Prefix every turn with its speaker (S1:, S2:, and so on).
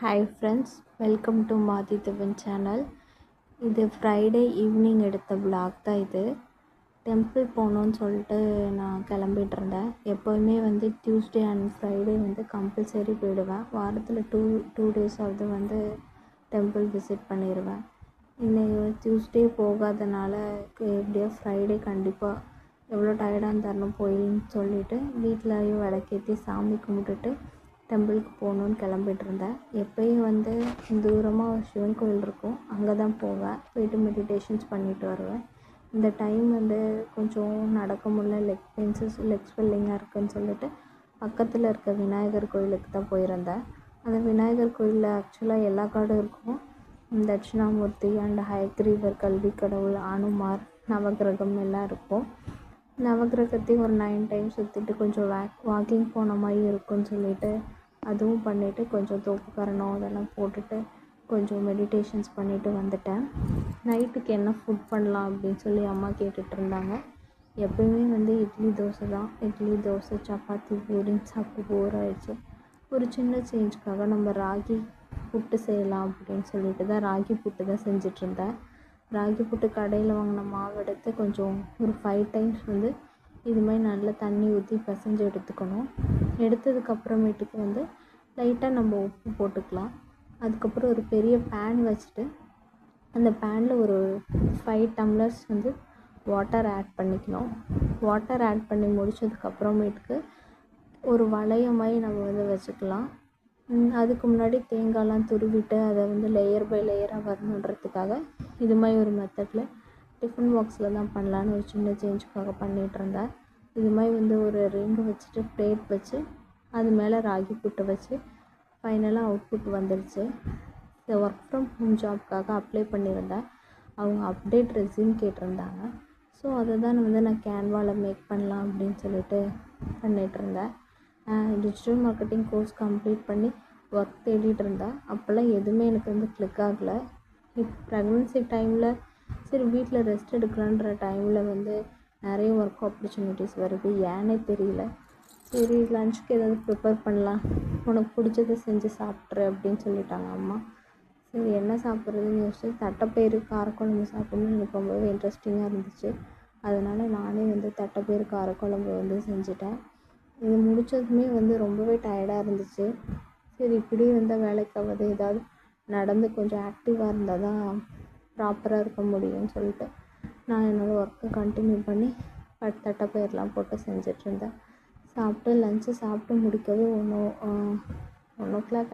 S1: Hi friends, welcome to மாதிதவன் channel. இது Friday evening எடுத்த vlog தான் இது. டெம்பிள் போகணுன்னு சொல்லிட்டு நான் கிளம்பிட்டு இருந்தேன். எப்போவுமே வந்து டியூஸ்டே அண்ட் ஃப்ரைடே வந்து கம்பல்சரி போயிடுவேன். வாரத்தில் டூ டேஸாவது வந்து டெம்பிள் விசிட் பண்ணிடுவேன். இன்னைக்கு டியூஸ்டே போகாதனால எப்படியோ ஃப்ரைடே கண்டிப்பாக எவ்வளோ டயர்டாக இருந்தாலும் போயின்னு சொல்லிவிட்டு வீட்டிலையும் விளக்கேற்றி சாமி கும்பிட்டுட்டு டெம்பிளுக்கு போகணுன்னு கிளம்பிட்டு இருந்தேன். எப்பயும் வந்து தூரமாக ஒரு சிவன் கோயில் இருக்கும், அங்கே தான் போவேன். போயிட்டு மெடிடேஷன்ஸ் பண்ணிட்டு வருவேன். இந்த டைம் வந்து கொஞ்சம் நடக்க முடியல, லெக் ஸ்வெல்லிங்காக இருக்குதுன்னு சொல்லிட்டு பக்கத்தில் இருக்க விநாயகர் கோயிலுக்கு தான் போயிருந்தேன். அந்த விநாயகர் கோயிலில் ஆக்சுவலாக எல்லா கார்டும் இருக்கும். தட்சிணாமூர்த்தி அண்ட் ஹயக்ரீவர், கல்வி கடவுள், அனுமார், நவகிரகம் எல்லாம் இருக்கும். நவகிரகத்தையும் ஒரு 9 டைம்ஸ் சுற்றிட்டு கொஞ்சம் வாக்கிங் போன மாதிரி இருக்குன்னு சொல்லிட்டு அதுவும் பண்ணிவிட்டு கொஞ்சம் தோப்புக்கரணம் அதெல்லாம் போட்டுட்டு கொஞ்சம் மெடிடேஷன்ஸ் பண்ணிவிட்டு வந்துட்டேன். நைட்டுக்கு என்ன ஃபுட் பண்ணலாம் அப்படின்னு சொல்லி அம்மா கேட்டுட்டு இருந்தாங்க. எப்போயுமே வந்து இட்லி தோசை தான். இட்லி தோசை சப்பாத்தி பூரின்னு சாப்பிட்டு போர் ஆயிடுச்சு. ஒரு சின்ன சேஞ்சுக்காக நம்ம ராகி புட்டு செய்யலாம் அப்படின்னு சொல்லிட்டு தான் ராகி புட்டு தான் செஞ்சிட்ருந்தேன். ராகி புட்டு கடையில் வாங்கின மாவு எடுத்து கொஞ்சம் ஒரு 5 டைம்ஸ் வந்து இது மாதிரி நல்லா தண்ணி ஊற்றி பிசைஞ்சு எடுத்துக்கணும். எடுத்ததுக்கப்புறமேட்டுக்கு வந்து லைட்டாக நம்ம உப்பு போட்டுக்கலாம். அதுக்கப்புறம் ஒரு பெரிய பேன் வச்சுட்டு அந்த பேனில் ஒரு 5 டம்ளர்ஸ் வந்து வாட்டர் ஆட் பண்ணிக்கணும். வாட்டர் ஆட் பண்ணி முடித்ததுக்கப்புறமேட்டுக்கு ஒரு வளையம் மாதிரி நம்ம வந்து வச்சுக்கலாம். அதுக்கு முன்னாடி தேங்காய்லாம் துருவிட்டு அதை வந்து லேயர் பை லேயராக வரணுன்றதுக்காக இது மாதிரி ஒரு மெத்தடில் டிஃபன் பாக்ஸில் தான் பண்ணலான்னு ஒரு சின்ன சேஞ்சுக்காக பண்ணிகிட்ருந்தேன். இது மாதிரி வந்து ஒரு ரிங்கு வச்சுட்டு பிளேட் வச்சு அது மேலே ராகி புட்டு வச்சு ஃபைனலாக அவுட்புட் வந்துடுச்சு. இந்த ஒர்க் ஃப்ரம் ஹோம் ஜாப்க்காக அப்ளை பண்ணியிருந்தேன். அவங்க அப்டேட் ரெஸ்யூம் கேட்டிருந்தாங்க. ஸோ அதை தான் நான் கேன்வாவில் மேக் பண்ணலாம் அப்படின்னு சொல்லிட்டு பண்ணிகிட்ருந்தேன். டிஜிட்டல் மார்க்கெட்டிங் கோர்ஸ் கம்ப்ளீட் பண்ணி ஒர்க் தேடிட்டு இருந்தேன். அப்போல்லாம் எதுவுமே எனக்கு வந்து கிளிக் ஆகலை. ப்ரெக்னன்சி டைமில் சரி வீட்டில் ரெஸ்ட் எடுக்கலான்ற டைமில் வந்து நிறைய ஒர்க் ஆப்பர்ச்சுனிட்டிஸ் வருது, ஏன்னே தெரியல. சரி லஞ்சுக்கு ஏதாவது ப்ரிப்பேர் பண்ணலாம், உனக்கு பிடிச்சதை செஞ்சு சாப்பிட்ரு அப்படின்னு சொல்லிட்டாங்க அம்மா. சரி என்ன சாப்பிட்றதுன்னு யோசிச்சு தட்டைப்பயிறு காரக்குழம்பு சாப்பிட்ணுன்னு எனக்கு ரொம்பவே இன்ட்ரெஸ்டிங்காக இருந்துச்சு. அதனால் நானே வந்து தட்டைப்பயிறு காரக்குழம்பு வந்து செஞ்சுட்டேன். இது முடித்ததுமே வந்து ரொம்பவே டயர்டாக இருந்துச்சு. சரி இப்படி இருந்தால் வேலைக்காவது ஏதாவது நடந்து கொஞ்சம் ஆக்டிவாக இருந்தால் தான் ப்ராப்பராக இருக்க முடியும்னு சொல்லிட்டு நான் என்னோடய ஒர்க்கை கண்டினியூ பண்ணி தட்டைப்பயிரெலாம் போட்டு செஞ்சிட்ருந்தேன். சாப்பிட்டு லஞ்சு சாப்பிட்டு முடிக்கவே 1 o'clock